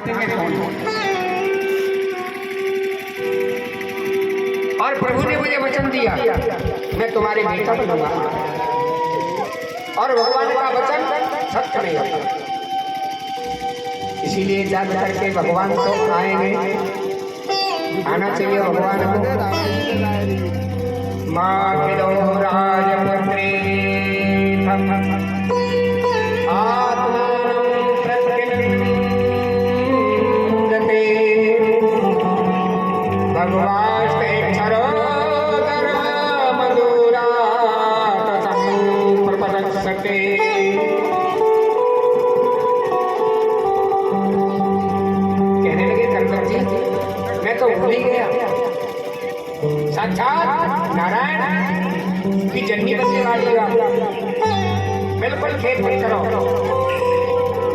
आखिर में कौन हूँ। और प्रभु ने मुझे वचन दिया मैं तुम्हारे बेटा बनूंगा, और भगवान का वचन सत्य नहीं होता। इसीलिए जब करके भगवान तो आएंगे, आना चाहिए भगवान को। माँ किलो राजपुत्री आत्मानं प्रत्यनन्दते भगवास्तेक्षरो मधुराततं प्रपदस्सते। कहने लगे कंकर जी मैं तो भूल ही गया, साक्षात नारायण की जन्मी बनने वाली है। बिल्कुल खेत मत करो।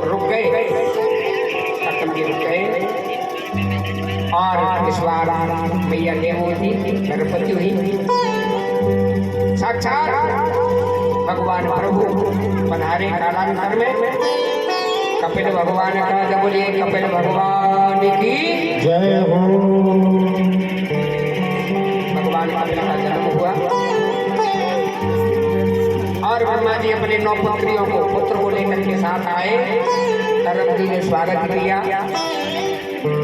रुक गए, सतम जी रुक गए, और इस बार मैया देवती गर्भवती हुई। साक्षात भगवान प्रभु पधारे कालांतर में। कपिल भगवान का जब बोलिए कपिल भगवान की जय हो। भगवान कपिल का जन्म हुआ और ब्रह्मा जी अपने 9 पुत्रियों को पुत्र को लेकर के साथ आए। धर्म जी ने स्वागत किया,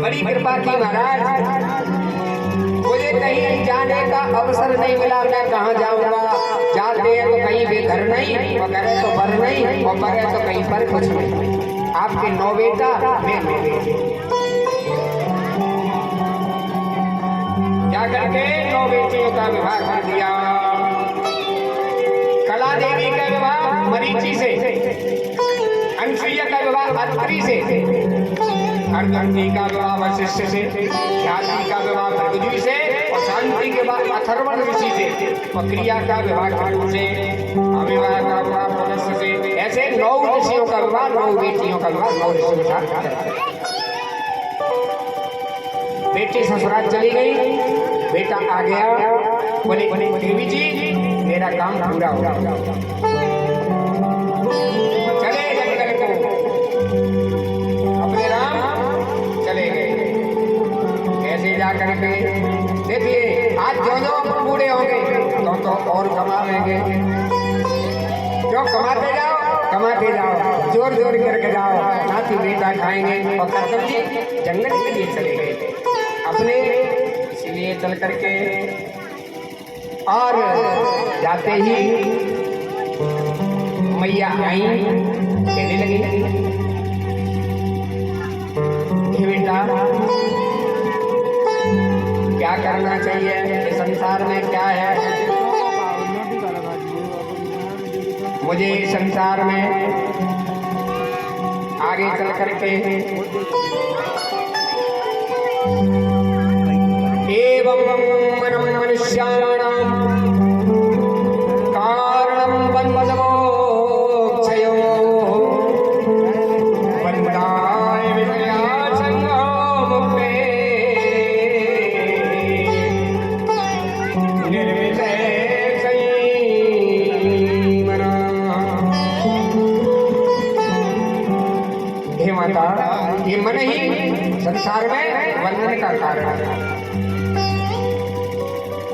बड़ी कृपा की महाराज। मुझे कहीं जाने का अवसर नहीं मिला, मैं कहाँ जाऊंगा। जाते हैं तो कहीं बेघर नहीं, और करे तो बर नहीं, और बरे तो कहीं पर कुछ नहीं। आपके 9 बेटा, मैं 9 बेटे। क्या करके 9 बेटियों का विवाह कर दिया। कला देवी का विवाह मरीचि से, अनसुईया का विवाह अत्रि से, अर्जुन जी का विवाह वशिष्ठ से, ख्याति का विवाह भृगु से, और शांति के बाद अथर्वण ऋषि से, और क्रिया का विवाह कृष्ण से, अविवाह का विवाह पुलस्त्य से। ऐसे 9 ऋषियों का विवाह, 9 बेटियों का विवाह 9 ऋषियों के साथ। बेटी ससुराल चली गई, बेटा आ गया। बोले देवी जी मेरा काम पूरा हो गया। चले जंगल को, अपने राम चले गए। कैसे जा करके देखिए, आज जो अपन बूढ़े होंगे तो और कमाएंगे। क्यों कमाते जाओ, कमाते जाओ, जोर जोर करके जाओ, नाती बेटा खाएंगे। और करकम जी जंगल के लिए चले गए अपने, इसलिए चल करके, और जाते ही मैया आई, कहने लगी हे बेटा क्या करना चाहिए, इस संसार में क्या है। मुझे इस संसार में आगे चल करके एवं मनुष्याणां कारणं बन्धमोक्षयो बन्धाय विषयासंगो मुक्ते निर्विशेषैर्मना। हे माता, ये मन ही संसार में बंधन का कारण है,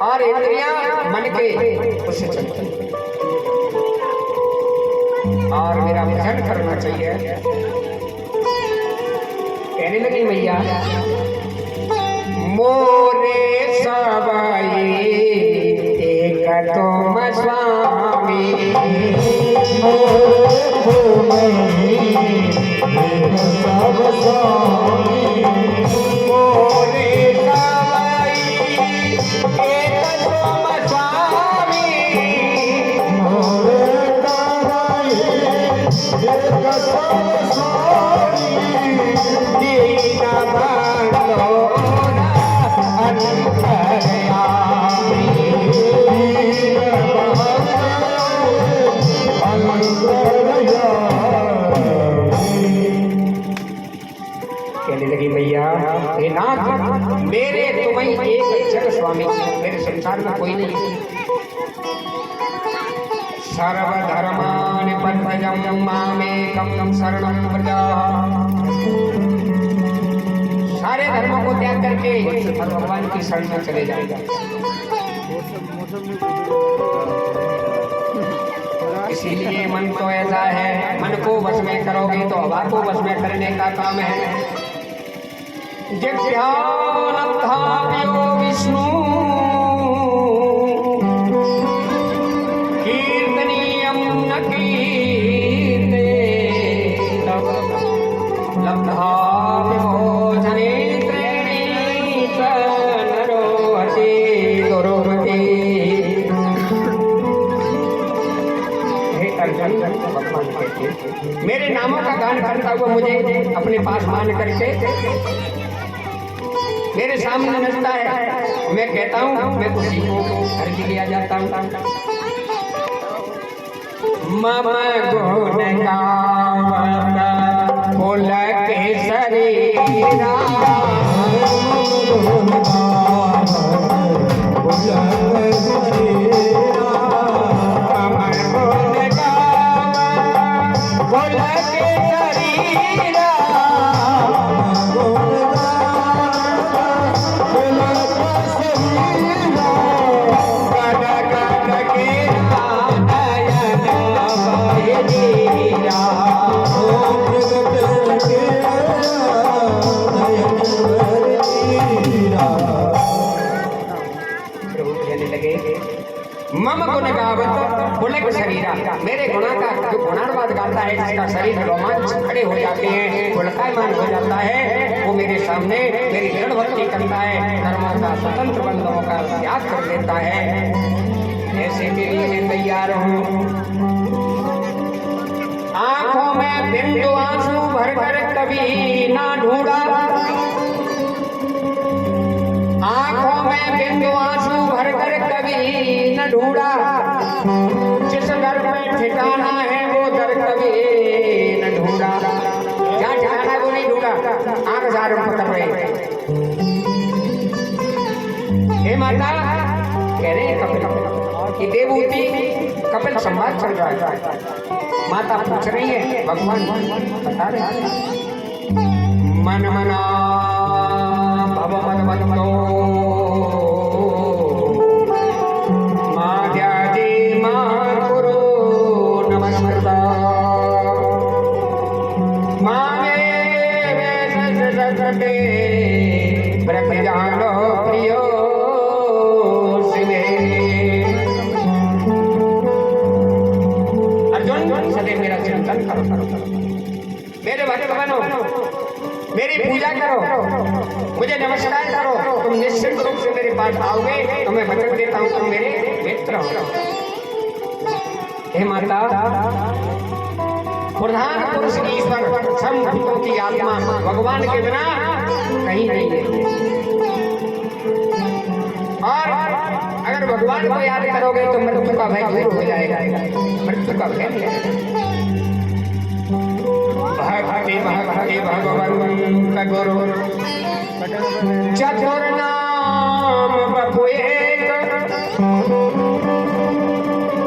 और इंद्रियां मन के उससे चलती, और मेरा भजन करना चाहिए। कहने लगी मैया मोरे सवाई एक तुम स्वामी, मोरे कहने लगी मैया हे नाथ, मेरे तुम्हें एक जग स्वामी, मेरे संसार में कोई नहीं। सर्वधर्मान् परित्यज्य मामेकं शरणं व्रज। त्याग करके और भगवान की शरण में चले जाएगा। इसीलिए मन तो ऐसा है, मन को वश में करोगे तो हवा को वश में करने का काम है। जिज्ञानधाव्यो विष्णु कीर्तनीयं न कीर्ते लब्धाव्यो जनेत्रेणी नरो हसि दुर्मति। हे अर्जुन, भगवान कहते मेरे नामों का गान करता हुआ मुझे अपने पास मान करके मेरे सामने नचता है, मैं कहता हूँ मैं उसी को खरीद लिया जाता हूँ। मम गुण गावता फूल केसरीरा, मम गुण गावत पुलक शरीरा, मेरे गुणा का जो गुणानुवाद गाता है, जिसका शरीर रोमांच खड़े हो जाते हैं, पुलकायमान हो जाता है, वो मेरे सामने मेरी दृढ़ भक्ति करता है, कर्मों का स्वतंत्र बंधनों का त्याग कर देता है। ऐसे के लिए मैं तैयार हूँ। आंखों में बिंदु आंसू भर कर कभी ना ढूंढा, आंखों में बिंदु आंसू भर कर कभी न ढूंढा, जिस दर में ठिकाना है वो दर कभी न ढूंढा। जहाँ ठिकाना है वो नहीं ढूंढा, आंख जार पकड़ रहे। हे माता, कह रहे हैं कपिल कि देवहूति कपिल संवाद चल रहा है। माता पूछ रही है, भगवान बता रहे हैं मन मना भव मन बंदो मेरे भक्त बनो, मेरी पूजा करो, मुझे नमस्कार करो, तुम निश्चित रूप से मेरे पास आओगे तो मैं वचन देता हूँ तुम मेरे मित्र हो। हे माता, प्रधान पुरुष ईश्वर संभूतों की आत्मा भगवान के बिना कहीं नहीं है। और अगर भगवान को याद करोगे तो मृत्यु का भय दूर हो जाएगा, मृत्यु का भय नहीं है। भक्ति भक्ति भगवंत गुरु चतुर नाम बपु एक,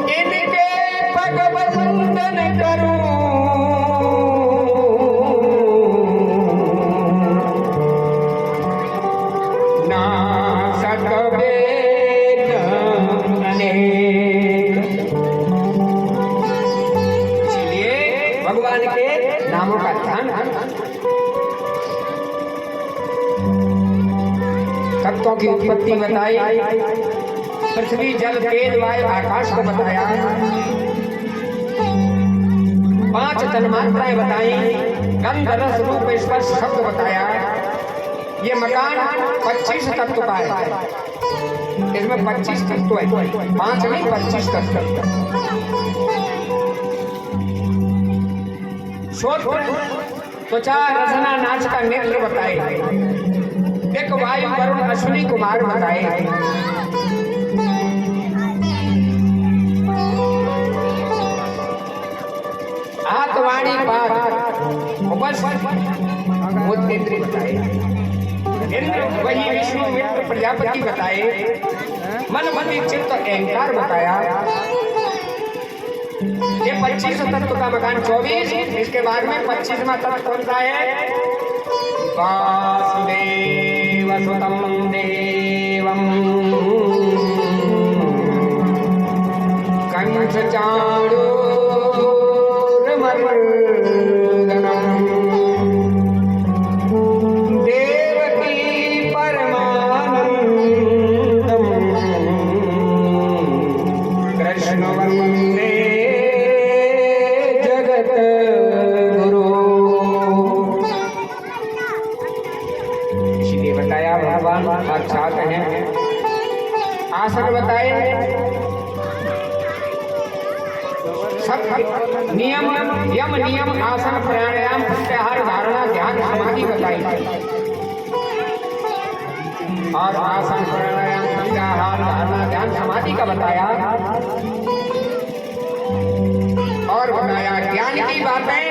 इनके पग बंदन करूं ना सकबे अनेक। इसलिए भगवान के नामों का ध्यान। तत्वों की उत्पत्ति बताई, पृथ्वी जल तेज वायु आकाश को बताया, 5 तन्मात्राएं बताई, गंध रस रूप स्पर्श शब्द बताया। ये मकान 25 तत्व का है, इसमें 25 तत्व है, 5 नहीं 25 तत्व। त्वचा रसना नाच का नेत्र बताए, दिक वायु वरुण अश्विनी कुमार बताए। आत्वाणी पाद उपस्थित बताए। इंद्र वही विष्णु मित्र प्रजापति बताए। मन बुद्धि चित्त अहंकार बताया। ये 25 तत्व का मकान 24। इसके बाद में 25वां तत्व कौन सा है? वासुदेव सुतं देवं कंसचाणूरमर्दनं देवकी परमानन्दं कृष्ण वन्दे जगद्गुरु। इसलिए बताया भगवान साक्षात हैं। आसन बताए, सब नियम यम नियम आसन प्राणायाम प्रत्याहार धारणा ध्यान समाधि बताई और आसन प्राणायाम प्रत्याहार धारणा ध्यान समाधि का बताया और बताया ज्ञान की बातें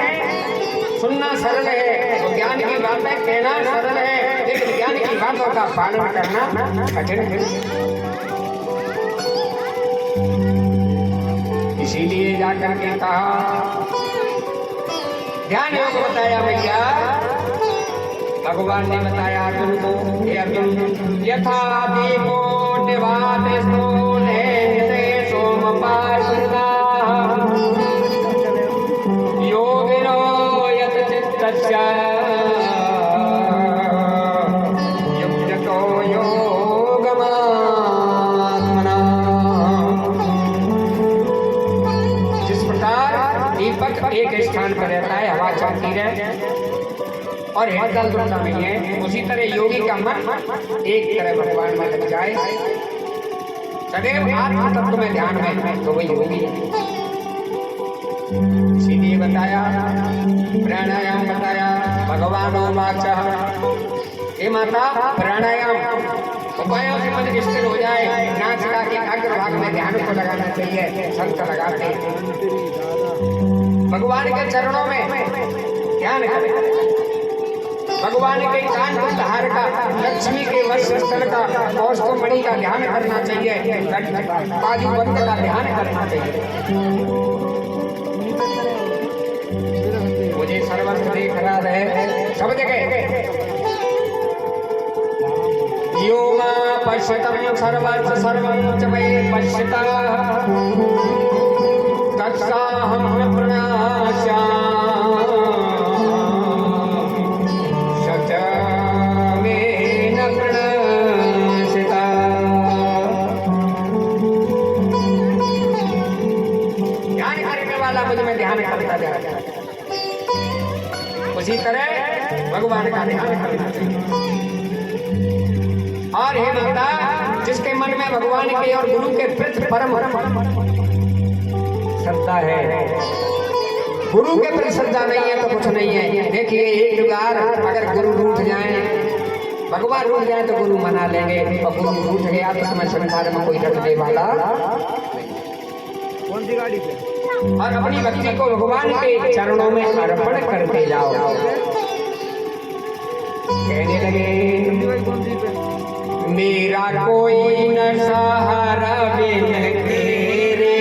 सुनना सरल है तो ज्ञान की बातें कहना सरल है, लेकिन ज्ञान की बातों का पालन करना कठिन है। इसीलिए जाकर के कहा ध्यान योग बताया भैया। भगवान ने बताया अर्जुन को, हे अर्जुन यथा दीपो निवातेस्तो नेते सोमपार्जुना योगिनो यत चित्तस्य युक्तो योगमात्मना। दीपक एक स्थान पर रहता है, हवा चलती है और हलचल दुनिया में है, उसी तरह योगी का मन एक तरह भगवान में लग जाए, सदैव आत्म तत्व में ध्यान में, तो वही योगी है। इसीलिए बताया प्राणायाम बताया भगवानो वाचः। हे माता प्राणायाम उपायों से मन स्थिर हो जाए, नासिका के अग्रभाग में ध्यान को लगाना चाहिए, संत लगाते हैं। भगवान के चरणों में ध्यान करें, भगवान के कान धार का, लक्ष्मी के वस्त्र का, कौस्तुभमणि का ध्यान करना चाहिए, बाजू बंद का ध्यान करना चाहिए। मुझे सर्वत्र देख रहा है सब जगह। यो मा पश्यतं सर्वत्र सर्वं च मयि पश्यता तत्साहं न प्रणाश्यामि सच मे न प्रणश्यता। ध्यान करने वाला मुझ में ध्यान करता जाए, उसी तरह भगवान का ध्यान करना चाहिए। और हे माता जिसके मन में भगवान के और गुरु के प्रति परम श्रद्धा है, गुरु के प्रति श्रद्धा नहीं है तो कुछ नहीं है। देखिए एक बार अगर गुरु रूठ जाए, भगवान रूठ जाए तो गुरु मना लेंगे, और गुरु रूठ गया तो तुम्हें संसार में कोई रखने वाला। कौन सी गाड़ी पे? और अपनी भक्ति को भगवान के चरणों में अर्पण करते जाओ। कहने लगे मेरा कोई न सहारा बिन तेरे,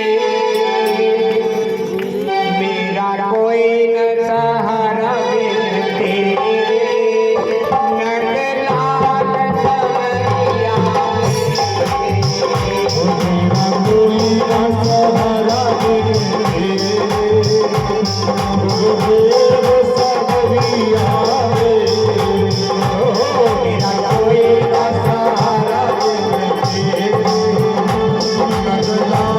मेरा कोई न सहारा बिन तेरे, नटलाल संवरिया मेरा कोई न सहारा बिन तेरे, गुरुदेव संवरिया मेरा कोई न सहारा बिन तेरे, नटलाल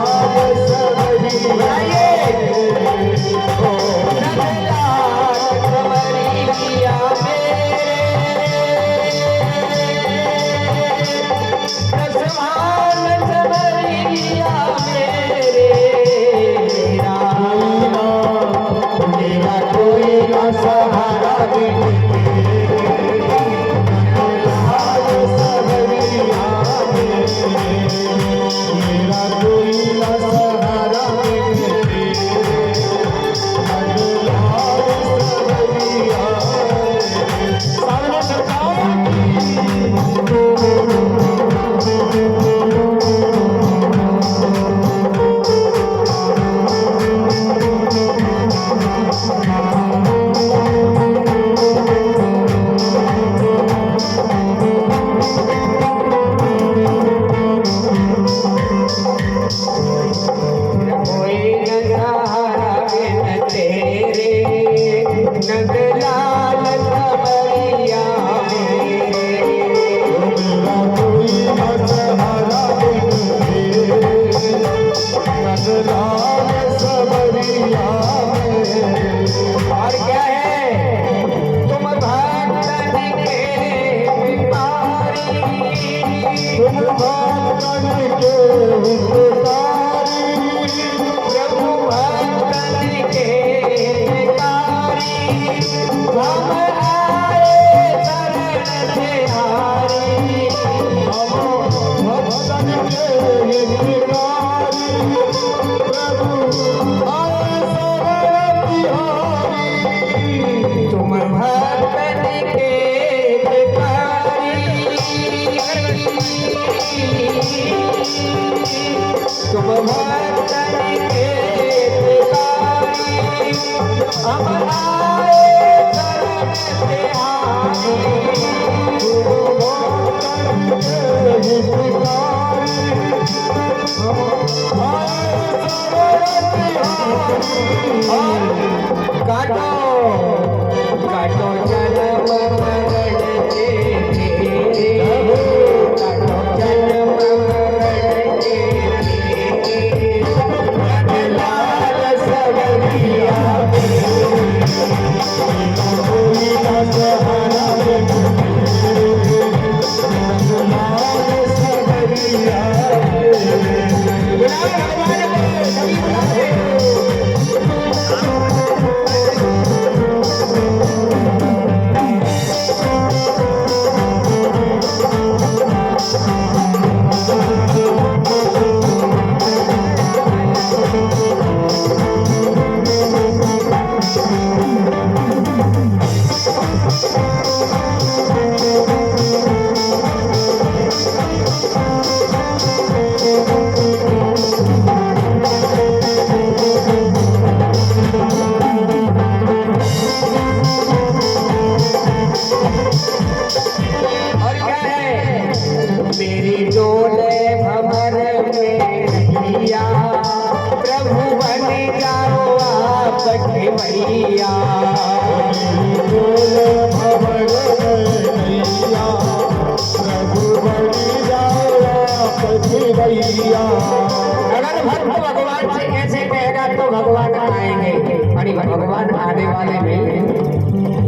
अगर भक्त भगवान से ऐसे कहेगा तो भगवान आएंगे, अरे भगवान आने वाले नहीं।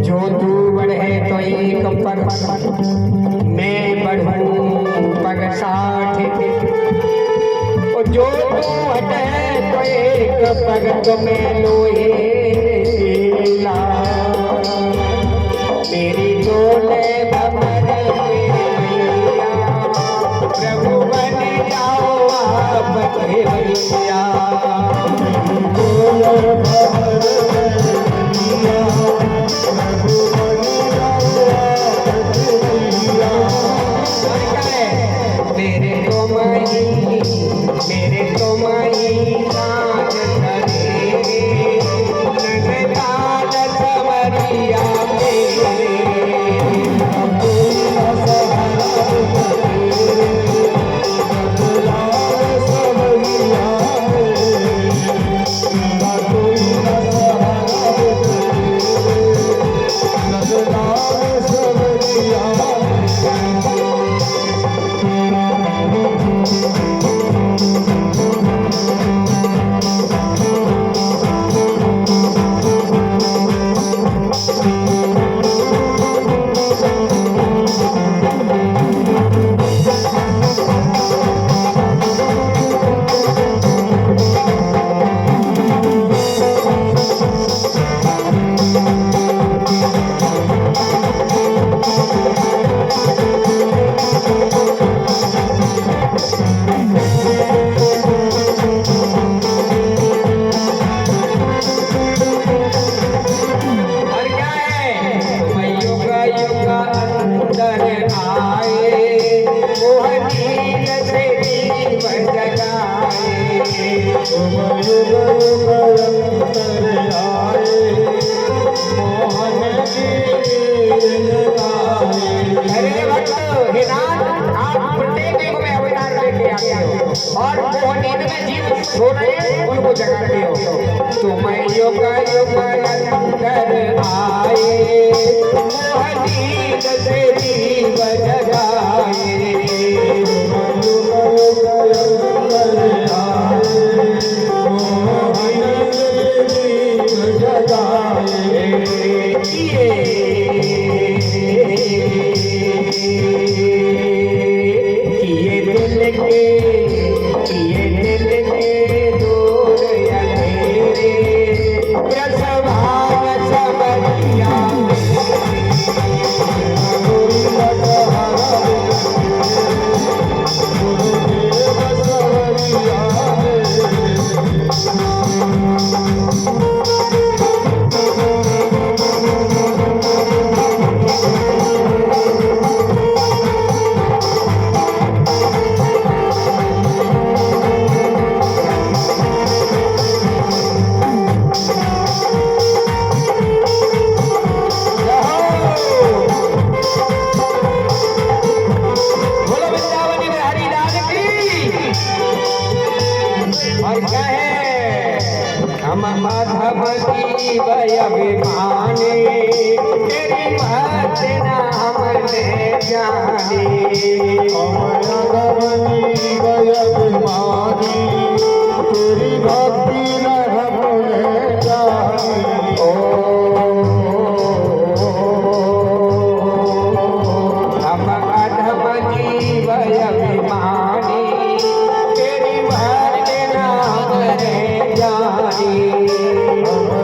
जो तू बढ़े तो एक पग मैं बढ़ूं पग 60, और जो तू हटे तो एक पग तो मैं लोहे ला। मेरी डोले भवन प्रभु बन जाओ आप भैया। मेरे तो माई राज करेंगे ननकाल सवरिया और वो नींद में जीव सो रहे हैं उनको जगाते हो। तुम युग युग अंतर आए मोह नींद से जीव जगाए। माधव जीव अभिमानी तेरी भक्त नाम ले जानी माधव जीव अभिमानी तेरी भक्ति नाम ले जानी ओ हम माधव जीव अभिमानी तेरी भक्त नाम ले जानी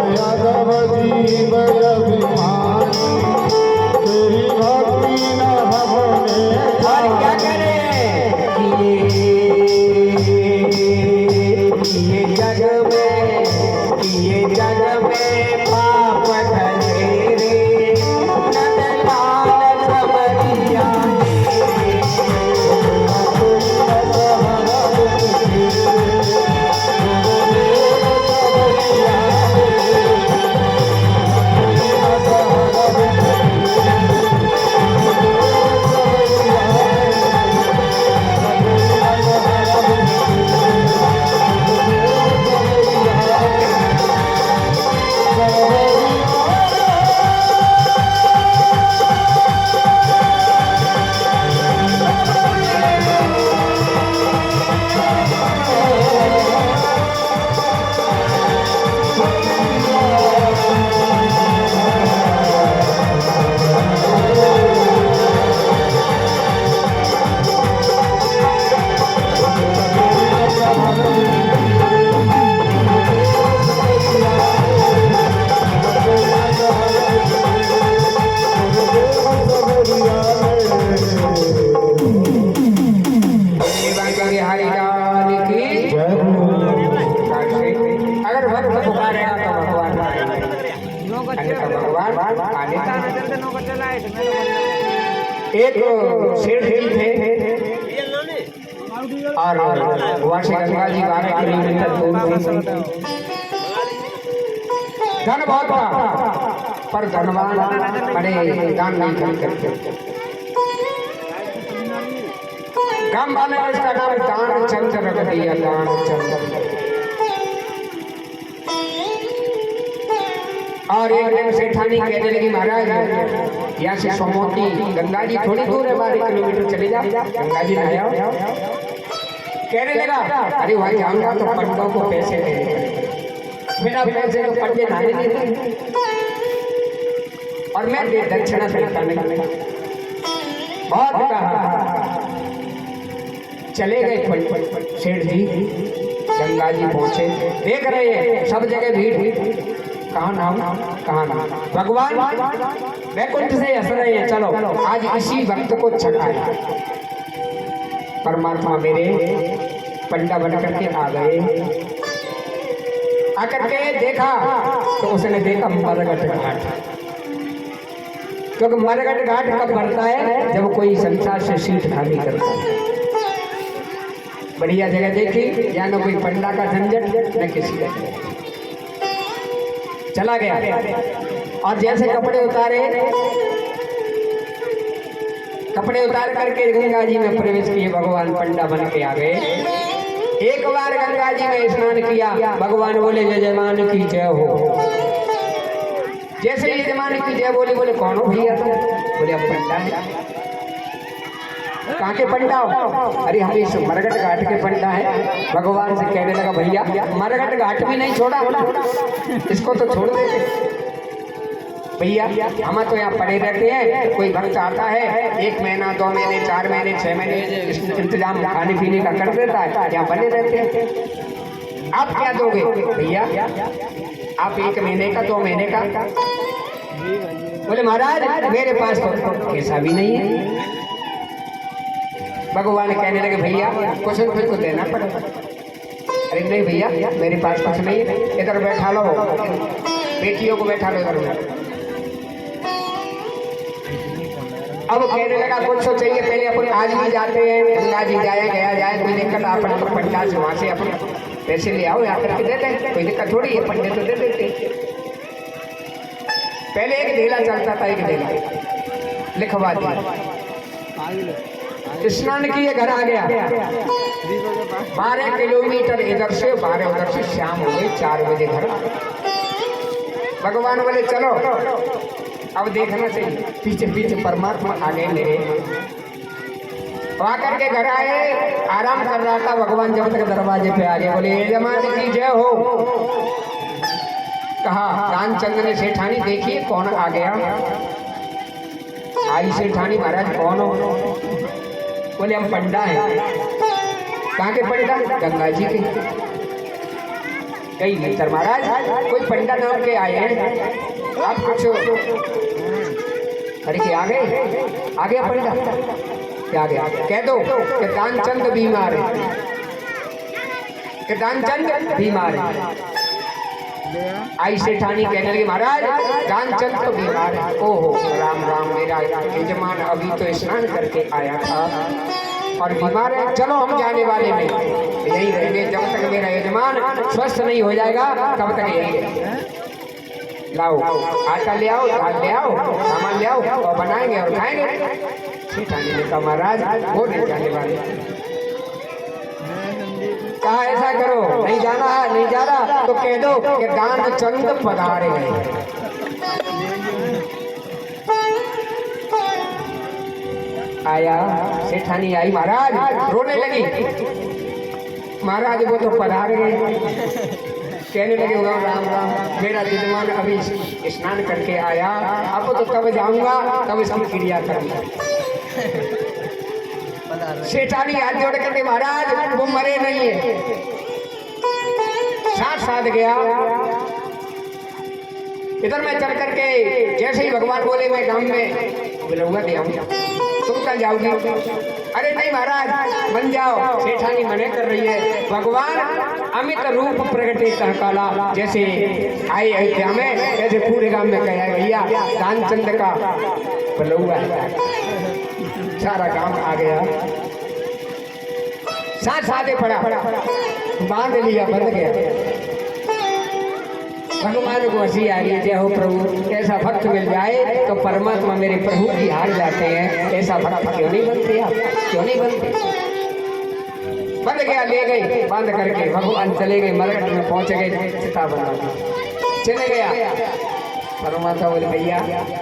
माधव जीव अभिमानी तेरी भक्ति नाम ले और क्या करें ये जग में पाप धरे रे नंदलाल समरिया अगर भक्त पुकारेगा तो भगवान एक सेठ जी थे और वहाँ से गंगा जी 12 किलोमीटर दूर धन बहुत था पर धनवान बड़े दान नहीं करते गांव वाले ने इसका नाम दान चंद रख दिया दान चंद और एक दिन सेठानी कहने लगी महाराज यहाँ से सोमोती गंगा जी थोड़ी दूर है 12 किलोमीटर चले जाओ गंगा जी नहाया कहने लगा अरे भाई जाऊंगा तो पंडों को पैसे देने बिना पैसे तो पंडे नहाने नहीं देते और मैं दक्षिणा देता नहीं बहुत कहा चले गए सेठ जी गंगा जी पहुंचे देख रहे हैं सब जगह भीड़ कहाँ नाम भगवान वैकुंठ से हंस रहे हैं चलो आज इसी वक्त को छकाए परमात्मा मेरे पंडा बन करके आ गए आकर के देखा तो उसने देखा मरघट घाट क्योंकि मरघट घाट कब भरता है जब कोई संसार से सीट खाली करता है बढ़िया जगह देखी या न कोई पंडा का झंझट न किसी का चला गया और जैसे कपड़े उतार करके गंगा जी में प्रवेश किए भगवान पंडा बन के आ गए एक बार गंगा जी में स्नान किया भगवान बोले यजमान की जय हो जैसे यजमान की जय बोले कौन हो भैया बोले अब पंडा है कहाँ के पंडा हो अरे हम इस मरघट घाट के पंडा है भगवान से कहने लगा भैया मरघट घाट भी नहीं छोड़ा इसको तो छोड़ देते भैया हम तो यहाँ पड़े रहते हैं कोई भक्त आता है 1 महीना 2 महीने 4 महीने 6 महीने इंतजाम खाने पीने का कर देता है यहाँ बने रहते हैं आप क्या दोगे भैया आप 1 महीने का 2 महीने का बोले महाराज मेरे पास तो पैसा भी नहीं है भगवान कहने लगे भैया कुछ न कुछ को देना पड़ेगा अरे नहीं भैया मेरे पास कुछ नहीं है इधर बैठा लो बेटियों को बैठा लो इधर अब कहने लगा कुछ तो चाहिए पहले अपन आज भी जाते हैं गंगा जी गया जाए कोई दिक्कत अपन पंडा से वहाँ से अपन पैसे ले आओ यहाँ करके दे दें कोई दिक्कत थोड़ी है पंडे तो दे देते पहले एक ढेला चलता था एक ढेला लिखवा दिया स्नान किए घर आ गया 12 किलोमीटर इधर से 12 उधर से शाम हो गई 4 बजे घर भगवान बोले चलो अब देखना चाहिए। पीछे पीछे परमात्मा आगे मेरे आकर के घर आए, आराम कर रहा था भगवान, जब तक दरवाजे पे आ गए। बोले यजमान की जय हो। कहा कानचंद ने सेठानी देखिए कौन आ गया। आई सेठानी महाराज कौन हो? बोले हम पंडा हैं। कहाँ के पंडा? गंगा जी के। कई भीतर महाराज कोई पंडा नाम के आए हैं, आप कुछ अरे के आ गए पंडा क्या गया? कह दो कि दानचंद बीमार है, कि दानचंद बीमार है। आई सेठानी कहने लगी महाराज दानचंद तो बीमार है। ओहो राम राम, मेरा यजमान अभी तो स्नान करके आया था और बीमार है। चलो हम जाने वाले नहीं, यही रहेंगे जब तक मेरा यजमान स्वस्थ नहीं हो जाएगा तब तक यही रहेंगे। लाओ आटा ले आओ, दाल ले आओ, सामान ले आओ और बनाएंगे और खाएंगे। सेठानी ने कहा महाराज वो नहीं जाने वाले। कहा ऐसा करो, नहीं जाना है, नहीं जा रहा तो कह दो कि दानचंद पधारे हैं। आया सेठानी आई, महाराज रोने लगी। महाराज वो तो पधार गए। कहने लगे राम राम, मेरा यजमान अभी स्नान करके आया, अब तो कब जाऊंगा तब इसकी क्रिया करूंगा। सेठानी हाथ जोड़ करके महाराज वो मरे नहीं है, साथ साथ गया। इधर मैं चल करके जैसे ही भगवान बोले मैं गांव में बिलौगा दे आऊंगा, तुम कहाँ जाओगी? अरे नहीं महाराज बन जाओ। सेठानी मने कर रही है। भगवान अमित रूप प्रगटे कह काला, जैसे आए अयोध्या में जैसे पूरे गांव में कहा भैया दानचंद का बिलौगा है। सारा गांव आ गया, साथ साधे पड़ा, बांध लिया, बंध गया। भगवान को हंसी आ गई, जय हो प्रभु, ऐसा भक्त मिल जाए तो परमात्मा मेरे प्रभु की हार जाते हैं। ऐसा भक्त क्यों नहीं बनते आप, क्यों नहीं बनते? बंध गया, ले गए बांध करके। भगवान चले गए, मरघट में पहुंच गए, चिता बना चले गया। परमात्मा बोले भैया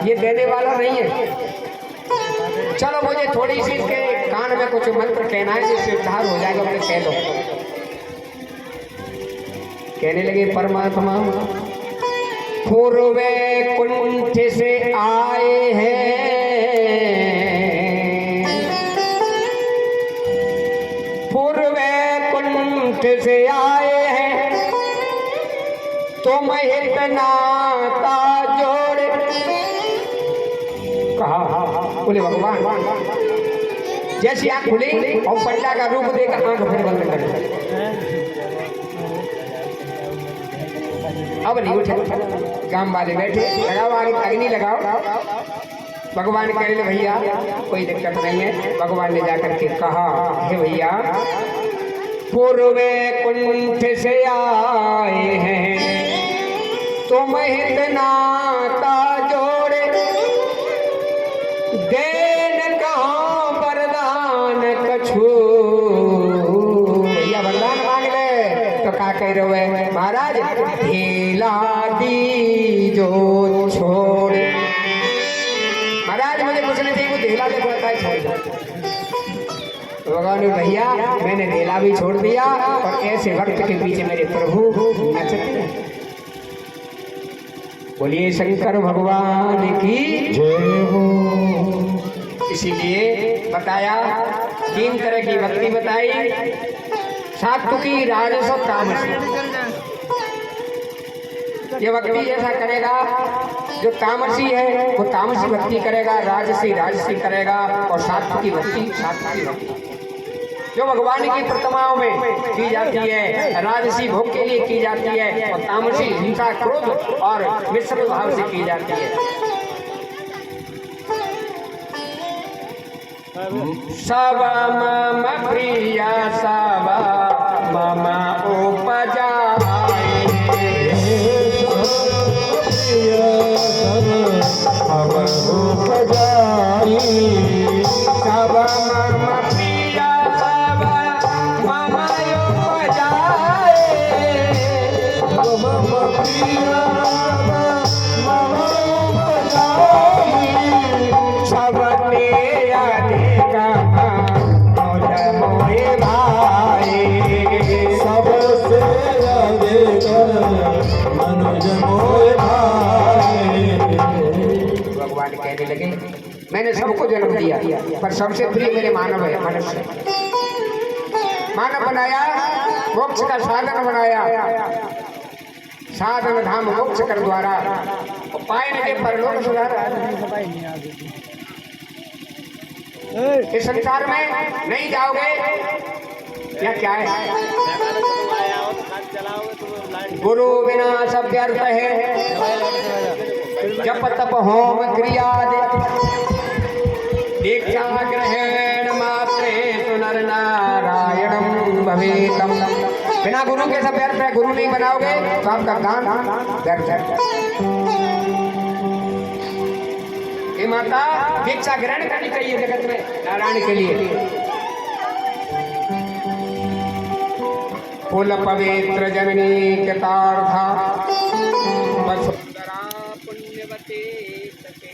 ये देने वाला नहीं है, चलो मुझे थोड़ी सी इसके कान में कुछ मंत्र कहना है जिससे उद्धार हो जाएगा, मुझे कह दो। कहने लगे परमात्मा पूर्वे कुंठ से आए हैं, पूर्वे कुंठ से आए हैं, तुम हित नाता जोड़े। कहा बोले भगवान जैसी आंख खुली और पंडा का रूप देकर आंख फिर बंद कर। अब नहीं उठे, गांव वाले बैठे, लगाओ आगे अग्नि लगाओ। भगवान कह रहे भैया कोई दिक्कत नहीं है। भगवान ने जाकर के कहा हे भैया पूर्वे कुंठ से आए हैं, तुम हित नाता जोड़े, देन कहाँ वरदान कछु। भैया वरदान मांग ले तो क्या कह रहे हो महाराज? ढेला दी जो छोड़। महाराज मुझे कुछ नहीं चाहिए, वो ढेला से बोलता है छोड़। भगवान ने भैया मैंने ढेला भी छोड़ दिया और ऐसे वक्त के पीछे मेरे प्रभु नचते हैं। बोलिए शंकर भगवान की जय हो। इसीलिए बताया 3 तरह की भक्ति बताई, सात्विकी राजस और तामसी। ये भक्ति ऐसा करेगा जो तामसी है वो तामसी भक्ति करेगा, राजसी राजसी करेगा और सात्विकी भक्ति सात्विकी भक्ति जो भगवान की प्रतिमाओं में की जाती है, राजसी भोग के लिए की जाती है और तामसी हिंसा क्रोध और मिश्र भाव से की जाती है। सब मम प्रिय सब मम उपजाए, सब मम प्रिय सब मम उपजाए, अधिक मनुज मोहि भाई। सबसे अधिक मनुज मोहि भाई। भगवान कहने लगे मैंने सबको जन्म दिया पर सबसे प्रिय मेरे मानव है, मनुष्य। मानव बनाया, मोक्ष का साधन बनाया, साधन धाम मोक्ष कर द्वारा पाए के परलोक सुधारा। इस संसार में नहीं जाओगे या क्या है? गुरु बिना सब व्यर्थ है, जप तप होम क्रिया दीक्षा ग्रहण मात्रे सुनर नारायणम भवेतम। बिना गुरु के सब व्यर्थ है। गुरु नहीं बनाओगे तो आपका ज्ञान व्यर्थ है। ये माता दीक्षा ग्रहण करनी चाहिए जगत में नारायण के लिए। कुल पवित्र जननी कृतार्था वसुंधरा पुण्यवती सखे।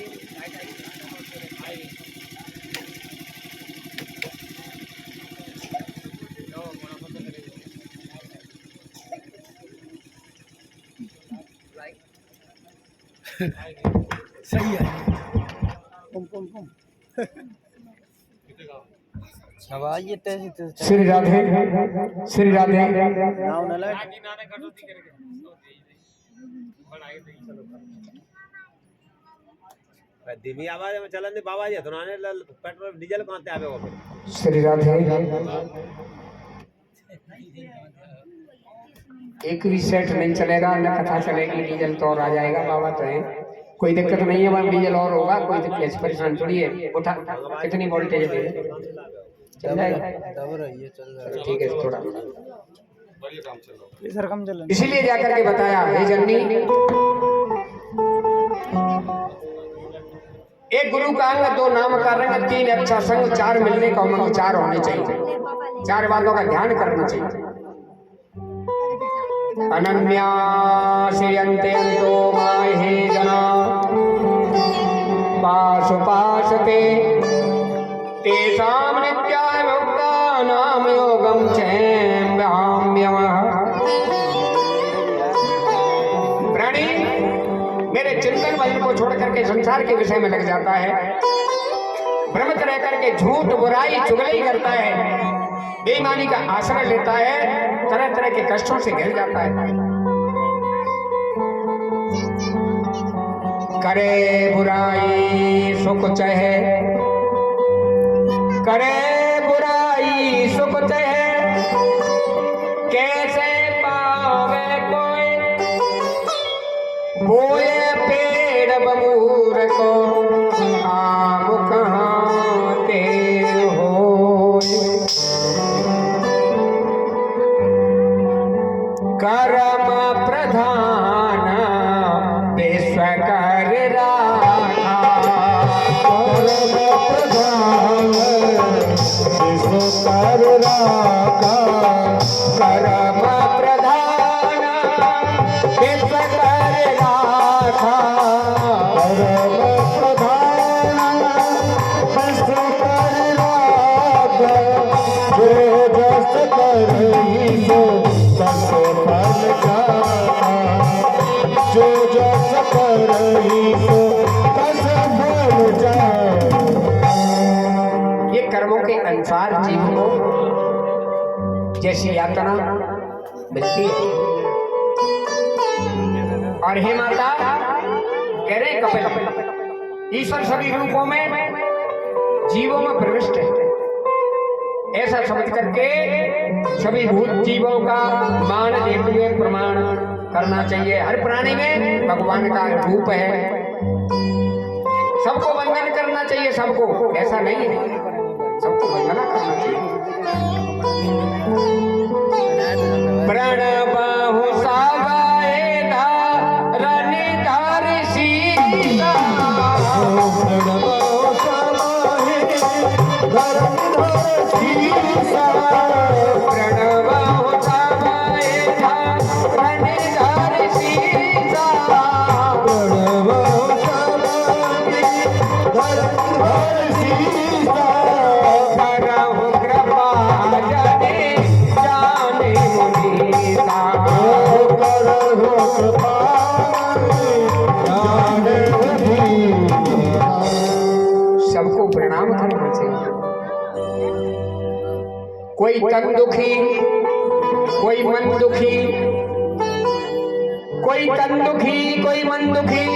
सही है। पुम आवाज ये तेज श्री राधे श्री राधे। नाव न लग धीमी आवाज में चलन दे बाबा जी धुनाने पेट्रोल डीजल कहां से आवे वो फिर। श्री राधे। एक भी सेट नहीं चलेगा, न कथा चलेगी, डीजल तो और आ जाएगा। बाबा तो है, कोई दिक्कत नहीं है। वहाँ डीजल और होगा, कोई दिक्कत परेशान थोड़ी है। उठा कितनी वोल्टेज है, चल जाएगा। दब रही है, चल रहा है। ठीक है थोड़ा ये सर कम चल। इसीलिए जाकर के बताया हे जननी, एक गुरु का अंग, दो नाम का रंग, तीन अच्छा संग, चार मिलने का उमंग, चार होने चाहिए। चार बातों का ध्यान करना चाहिए। अनन्या श्रियन्ते अंतो माहे जना पाशुपाशते तेषां नित्याय मुक्तानां योगं चैम्याम्यमः। प्राणी मेरे चिंतन भजन को छोड़ करके संसार के विषय में लग जाता है, भ्रमित रह करके झूठ बुराई चुगली करता है, बेईमानी का आश्रय लेता है, तरह तरह के कष्टों से घिर जाता है। करे बुराई सुख चहे, करे बुराई सुख चहे, कैसे पावे कोई बोए पेड़ बबूर को आम कहाँ ते हो। कर्म प्रधान विश्व कर राखा, कर्म प्रधान विश्व कर राखा, कर्म प्रधान विश्व कर राखा, कर्म प्रधान विश्व कर राखा। जो जस करहि सो तस फल जाता, जो जस करहि सो तस फल जाता। ये कर्मों के अनुसार जीव को जैसी यातना मिलती है। और हे माता कह रहे कपिल, ईश्वर सभी रूपों में जीवों में प्रविष्ट है, ऐसा समझ करके सभी भूत जीवों का मान देते हुए प्रमाण करना चाहिए। हर प्राणी में भगवान का रूप है, सबको वंदन करना चाहिए। सबको, ऐसा नहीं है, सबको वंदना करना चाहिए। प्रणबाहु सागाए धारण धार सीता, प्रणव समाहि धर्म धर सीसा, प्रणबाहु सागाए धारण धार सीता, प्रणव समाहि धर्म धर सीसा। कोई तन दुखी, कोई मन दुखी, कोई तन दुखी, कोई मन दुखी,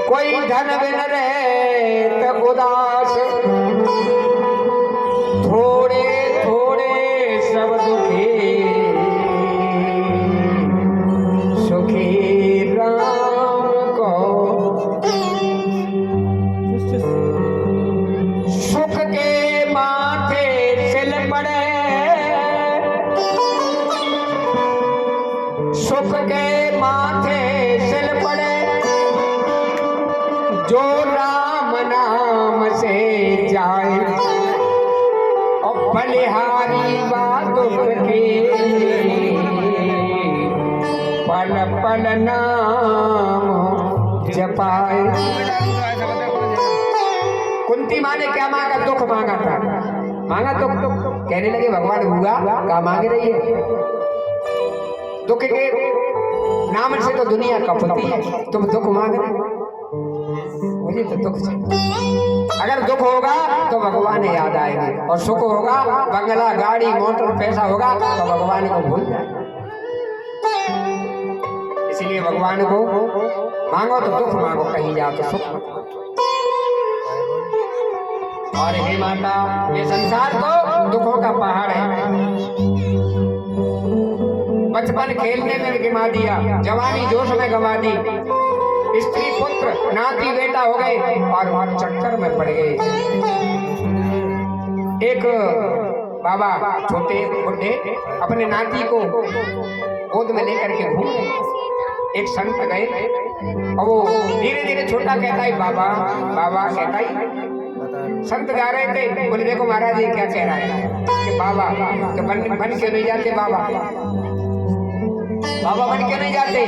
कोई धन बिन रहे तो उदास, थोड़े थोड़े सब दुखी, सुखी राम को सुख के माथे सिल पड़े, सुख के माथे सिल पड़े, जो राम नाम से जाए और बलिहारी बात की, पल पल नाम जपाए। कुंती माँ ने क्या मांगा? दुख मांगा था। मांगा दुख, कहने लगे भगवान हुआ क्या मांग रही है? दुख के नाम से तो दुनिया कपती है, तुम दुख मांग रहे, मुझे तो दुख चाहिए। अगर दुख होगा तो भगवान याद आएंगे, और सुख होगा, बंगला गाड़ी मोटर पैसा होगा तो भगवान को भूल जाए। इसलिए भगवान को मांगो तो दुख मांगो, कहीं जाओ तो सुख मांगो। और हे माता, ये संसार तो दुखों का पहाड़ है। बचपन खेलने में गंवा दिया, जवानी जोश में गंवा दी, स्त्री पुत्र नाती बेटा हो गए और चक्कर में पड़ गए। एक बाबा छोटे बुढ़े अपने नाती को गोद में लेकर के घूम रहे। एक संत गए और वो धीरे धीरे छोटा कहता है बाबा बाबा कहता है। संत जा रहे थे, बोले देखो महाराज ये क्या कह रहा है कि बाबा तो बन के नहीं जाते, बाबा बाबा बन के नहीं जाते,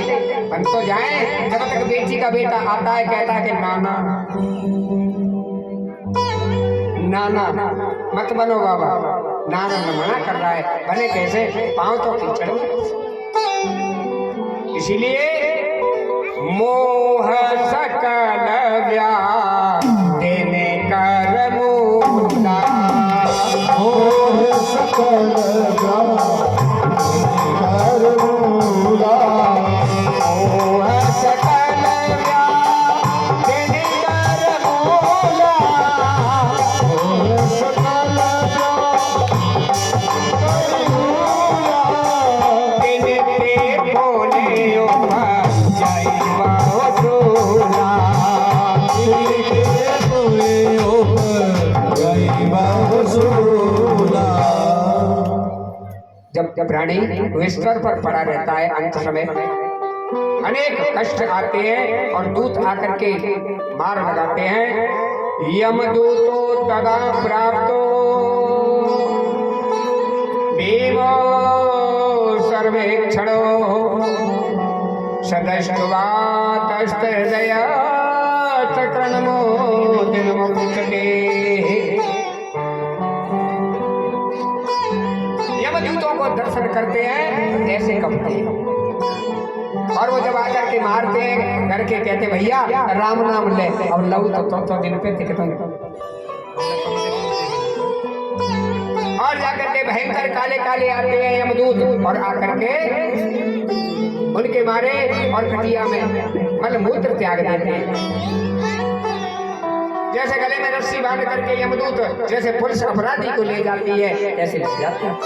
बन तो जाए। जब तक बेटी का बेटा आता है कहता है कि नाना नाना मत बनो बाबा, नाना न मना कर रहा है, बने कैसे, पांव तो कीचड़ में। इसीलिए मोह सकल व्याप देने कर मूला, मोह सकल व्याप कर मूला, मोह सकल व्याप देने कर मूला, मोह सकल व्याप कर मूला, देने पे बोले ऊपर जाई बाहो दूला, तेरे बोले ऊपर गई बाबूला। जब प्राणी ईश्वर पर पड़ा रहता है, अंत समय अनेक कष्ट आते हैं और दूत आकर के मार लगाते हैं। यमदूतो तदा प्राप्तो देवो सर्वेक्षणो सदस्त्वा तस्थहृदय चक्रणमो दिनमुच्यते। यमदूतों को दर्शन करते हैं ऐसे कपते हैं, और वो जब आकर के मारते हैं घर के कहते भैया राम नाम ले, और लव तो दिन पे दिखता और जाकर के भयंकर काले काले आते हैं यमदूत, और आकर के उनके मारे और खटिया में मलमूत्र त्याग देते हैं। जैसे गले में रस्सी बांध करके यमदूत जैसे पुरुष अपराधी को ले जाती है ऐसे ले जाते हैं।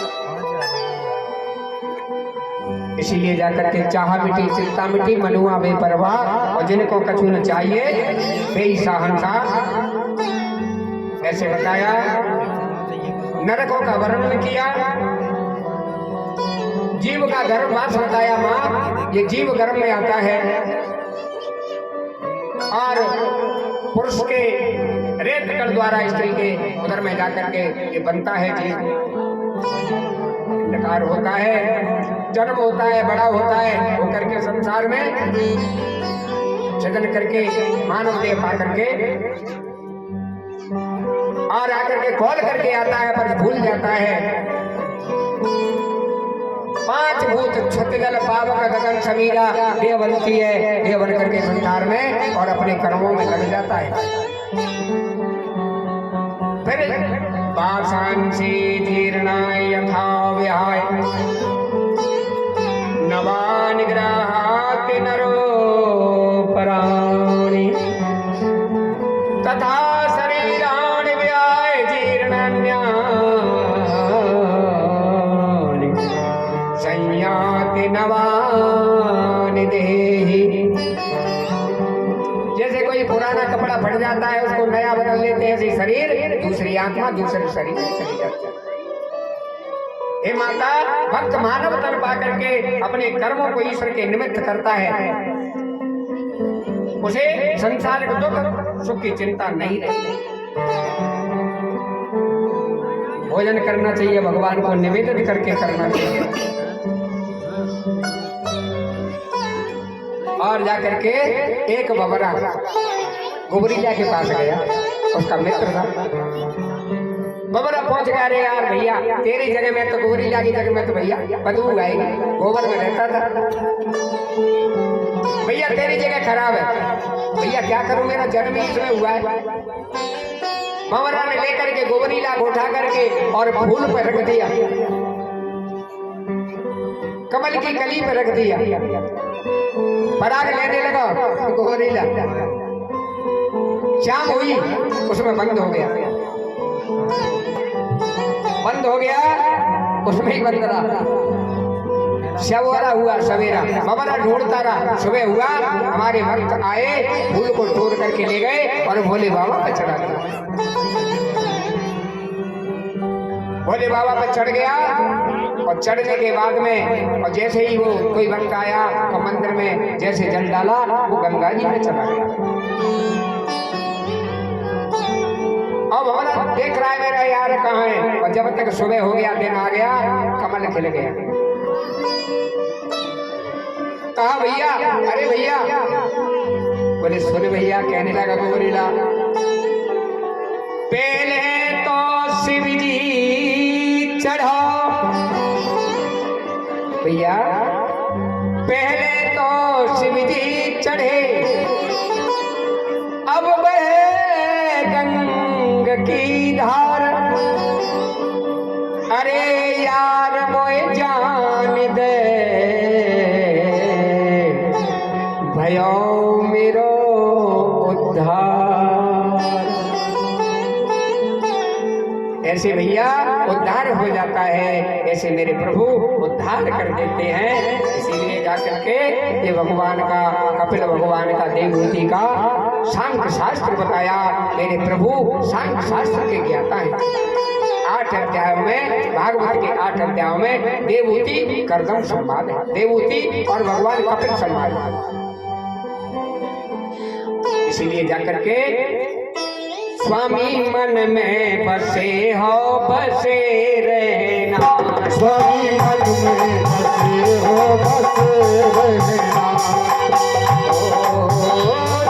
इसीलिए जाकर के चाह मिटी चिंता मिटी, मनुआ बेपरवाह, और जिनको कछु न चाहिए वे सहनशाह। ऐसे बताया, नरकों का वर्णन किया, जीव का गर्भवास बताया। माँ ये जीव गर्भ में आता है और पुरुष के रेत कण द्वारा स्त्री के उदर में जाकर के ये बनता है जीव, विकार होता है, जन्म होता है, बड़ा होता है, होकर के संसार में छेदन करके मानव देह पा करके और आकर के खोल करके आता है, पर भूल जाता है। पांच भूत छत्तीगल पावक गगन समीरा देह बनती है, देह बन करके संसार में और अपने कर्मों में लग जाता है। फिर पाशांसि जीर्णाय यथा विहाय नवानि गृहाति नरो पराणि तथा शरीराणि विहाय जीर्णान्यानि संयाति नवानि देहि। जैसे कोई पुराना कपड़ा फट जाता है उसको नया बदल लेते हैं, ऐसे शरीर दूसरी आत्मा दूसरे शरीर में चली जाती है। हे माता, भक्त मानव तन पा करके अपने कर्मों को ईश्वर के निमित्त करता है, उसे संसारिक दुख सुख की चिंता नहीं रहती। भोजन करना चाहिए, भगवान को निवेदन करके करना चाहिए। और जाकर के एक बबरा गुबरीला के पास गया, उसका मित्र था। बबरा पहुंच गया, अरे यार भैया तेरी जगह में तो गुबरीला की जगह में तो भैया बदबू आएगी, गोबर में रहता था। भैया तेरी जगह खराब है, भैया क्या करूं, मेरा जन्म ही इसमें हुआ है। बबरा ने लेकर के गुबरीला को उठा करके और फूल पर रख दिया, कमल की कली पर रख दिया। पराग लेने लगा गुबरीला, शाम हुई उसमें बंद हो गया, बंद हो गया उसमें ही बंद रहा। सवेरा हुआ, सवेरा बबरा ढूंढता रहा, सुबह हुआ हमारे भक्त आए, फूल को तोड़ करके ले गए और भोले बाबा पे चढ़ा दिया। भोले बाबा पे चढ़ गया और चढ़ने के बाद में और जैसे ही वो कोई भक्त आया तो मंदिर में जैसे जल डाला वो गंगा जी में चला गया। अब हमारा देख रहा है मेरा यार कहाँ है, और जब तक सुबह हो गया, दिन आ गया, कमल खिल गया। कहा भैया, अरे भैया, बोले सुन भैया, कहने लगा गुबरीला, पहले तो शिव जी चढ़ा भैया, पहले तो शिव जी चढ़े, अब वह गंग की धार, अरे यार मोए जान दे, भयो मेरो उद्धार। ऐसे भैया उद्धार हो जाता है, ऐसे मेरे प्रभु उद्धार कर देते हैं। इसीलिए जाकर के ये भगवान का, कपिल भगवान का, देवहूति का सांख्य शास्त्र बताया। मेरे प्रभु सांख्य शास्त्र के ज्ञाता हैं। 8 अध्यायों में, भागवत के 8 अध्यायों में देवहूति कर्दम संवाद है, देवहूति और भगवान कपिल संवाद। इसीलिए जाकर के स्वामी मन में बसे हो, बसे रहना, स्वामी मन में बसे हो, बसे रहना।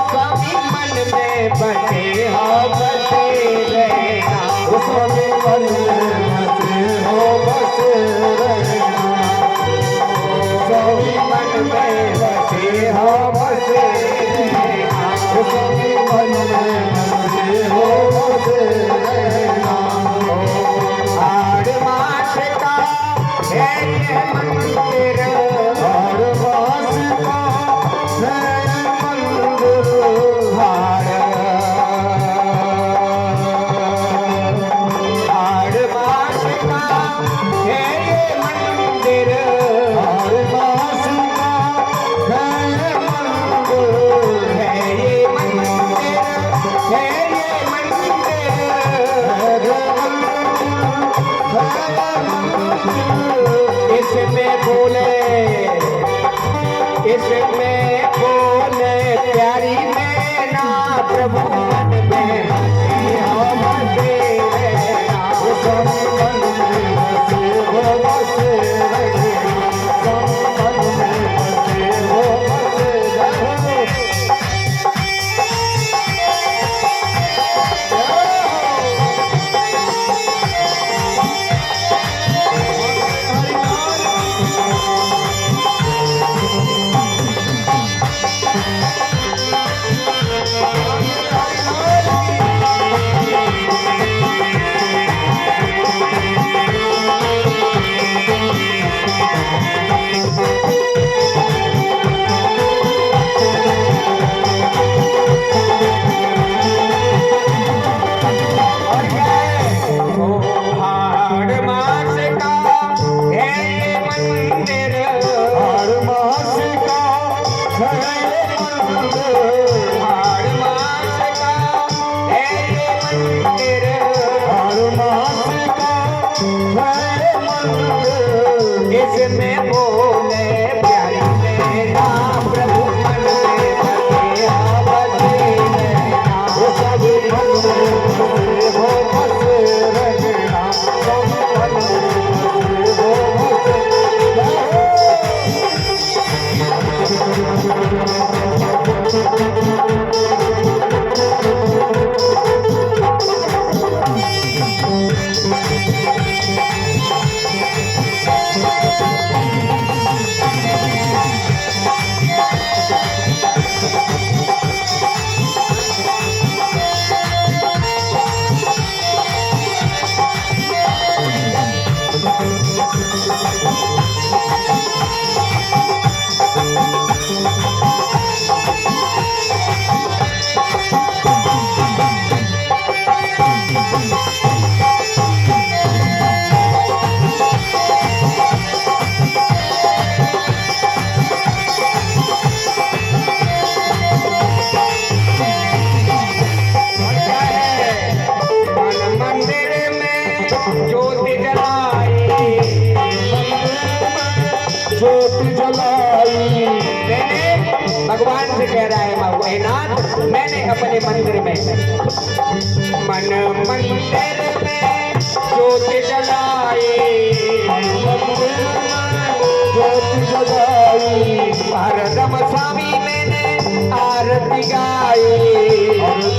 स्वामी मन में बसे हो, बसे रहना, स्वामी मन में बसे हो, बसे रहना। स्वामी मन में बसे हो, बसे रहना, स्वामी मन में बसे हो, बसे रहना। आड़ मास का है ये मंदिर, हर बास का है मंदिर, आड़ मास का है ये मंदिर, हर बास का है मंदिर, है ये मंदिर, है ये मंदिर। इसमें बोले प्यारी मैना, प्रभु मन में हंसी हो, बसे रहना, स्वामी मन में बसे हो, बसे रहना। स्वामी मन में बसे हो, बसे रहना।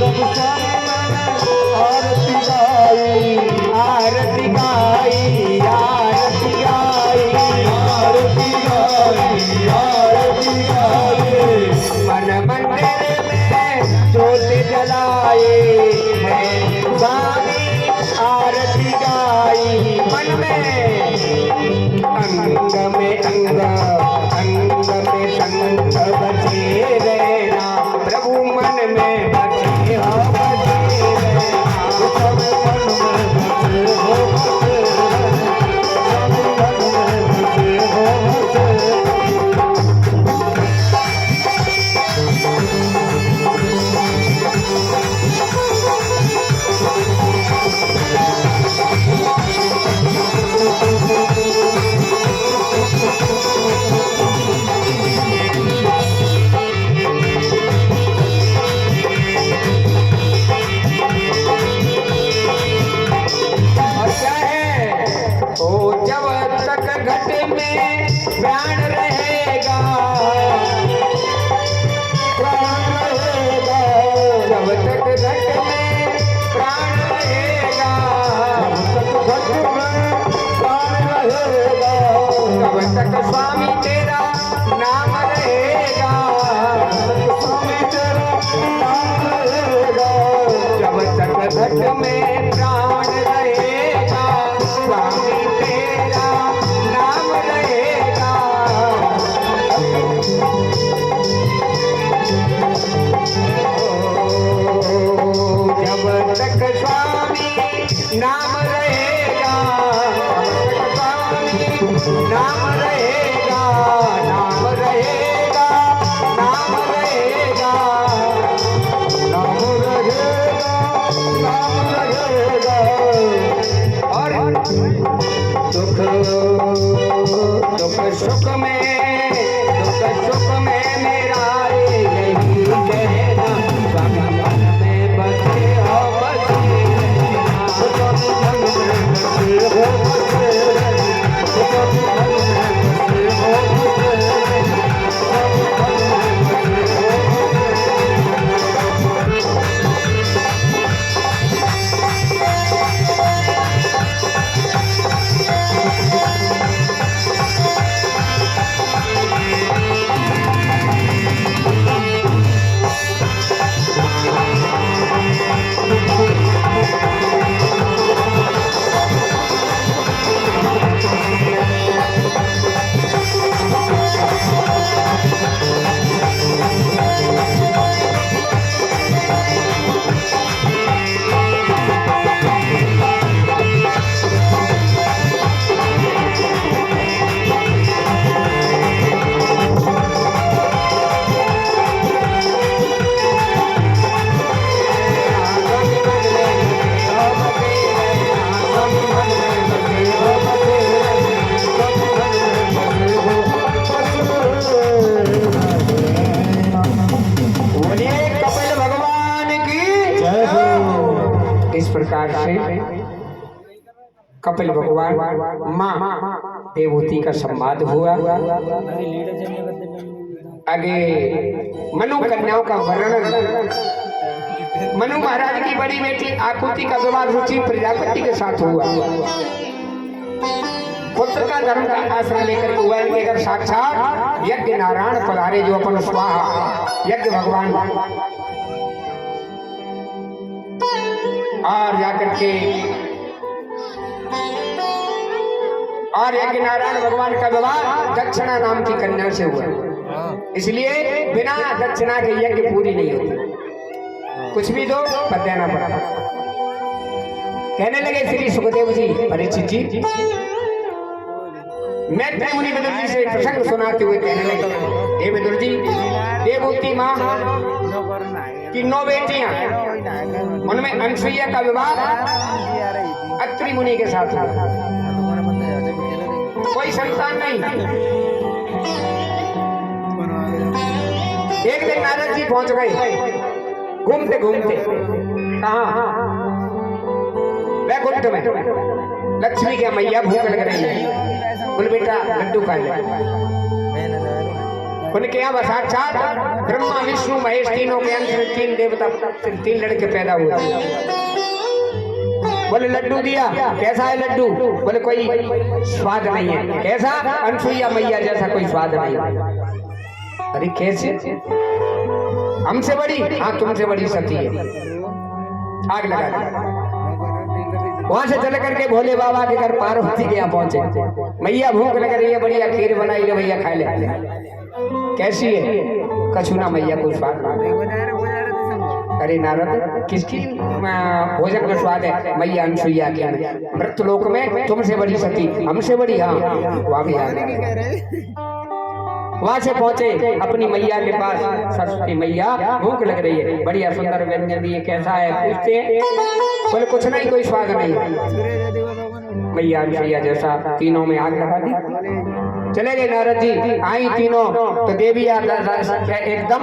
जब स्वामी मैंने आरती गाई, आरती गाई, आरती गाई, आरती गाई, आरती गाई। मन मंदिर में ज्योत जलाए, मैं स्वामी आरती गाई। मन में अंग में अंग, अंग में संग बचे रहना, प्रभु मन में बचे हो, बचे रहना। सब मन में बसे हो, बसे रहना। सब मन में बसे हो, बसे रहना। और क्या है? ओ जब तक घट में प्राण रहेगा, प्राण रहेगा, जब तक घट में प्राण रहेगा, जब तक घट में प्राण रहेगा, तब तक स्वामी तेरा नाम रहेगा, स्वामी तेरा नाम रहेगा। जब तक घट में प्राण रहेगा, स्वामी तेरा नाम रहेगा। जब तक स्वामी नाम रहेगा, जब तक स्वामी नाम रहेगा, नाम रहेगा, नाम रहेगा। नाम रहेगा, नाम रहेगा। और दुख दुख सुख में, दुख सुख में मेरा यही कहना, स्वामी मन में बसे हो, बसे रहना। सब मन में बसे हो, बसे रहना। सब मन में बसे हो, बसे रहना। सब मन में बसे हो, बसे रहना। प्रकार से कपिल भगवान माँ देवहूति का संवाद हुआ। आगे मनु कन्याओं का वर्णन। मनु महाराज की बड़ी बेटी आकृति का विवाह रुचि प्रजापति के साथ हुआ। पुत्र का धर्म का आश्रय लेकर हुआ। इनके घर साक्षात यज्ञ नारायण पधारे, जो अपन स्वाहा यज्ञ भगवान और जाकर के और यज्ञ नारायण भगवान का विवाह दक्षिणा नाम की कन्या से हुआ। इसलिए बिना दक्षिणा के यज्ञ पूरी नहीं होती, कुछ भी दो पर देना पड़ा। कहने लगे श्री सुखदेव जी, परीक्षित जी, मैत्री मुनि विदुर जी से प्रसंग सुनाते हुए कहने लगे, हे विदुर जी, देवहूति माँ की 9 बेटियां, उनमें अनसुईया का विवाह अत्रि मुनि के साथ हुआ। कोई संतान नहीं। एक दिन नारद जी पहुंच गए घूमते घूमते। कहाँ? वैकुंठ में। लक्ष्मी के मैया भूख लग रही है, बोले बेटा लड्डू खा ले। उनके यहाँ साक्षात ब्रह्मा विष्णु महेश तीनों के अंश से 3 देवता 3 लड़के पैदा हुए। बोले लड्डू दिया, कैसा है लड्डू? बोले कोई स्वाद नहीं है। कैसा? अनसुईया मैया जैसा कोई स्वाद नहीं। अरे कैसे? हमसे बड़ी? हाँ तुमसे बड़ी सती है। आग लगा दी। वहां से चल करके भोले बाबा के घर पार्वती के यहाँ पहुंचे। मैया भूख लग रही है, बढ़िया खीर बनाई ले भैया, खा ले। कैसी है? कछुना मैया को स्वाद नहीं। अरे नारद किसकी भोजन का स्वाद है? मैया अनसुईया के मृतलोक में तुमसे बड़ी सती, हमसे बड़ी। हाँ वहां भी वहां से पहुंचे अपनी मैया के पास। सरस्वती मैया भूख लग रही है, बढ़िया सुंदर व्यंजन दिए, कैसा है? पूछते हैं। बोले कुछ नहीं, कोई स्वाद नहीं। मैया अनसुईया जैसा। तीनों में आग लगा दी। चले गए नारद जी। आई तीनों तो देवी एकदम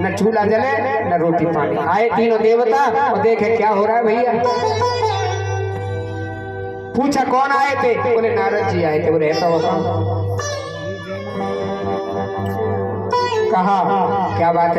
न चूल्हा जले न रोटी पानी। आए तीनों देवता और देखे क्या हो रहा है भैया। पूछा कौन आए थे? बोले नारद जी आए थे। बोले ऐसा होगा? कहा क्या बात है?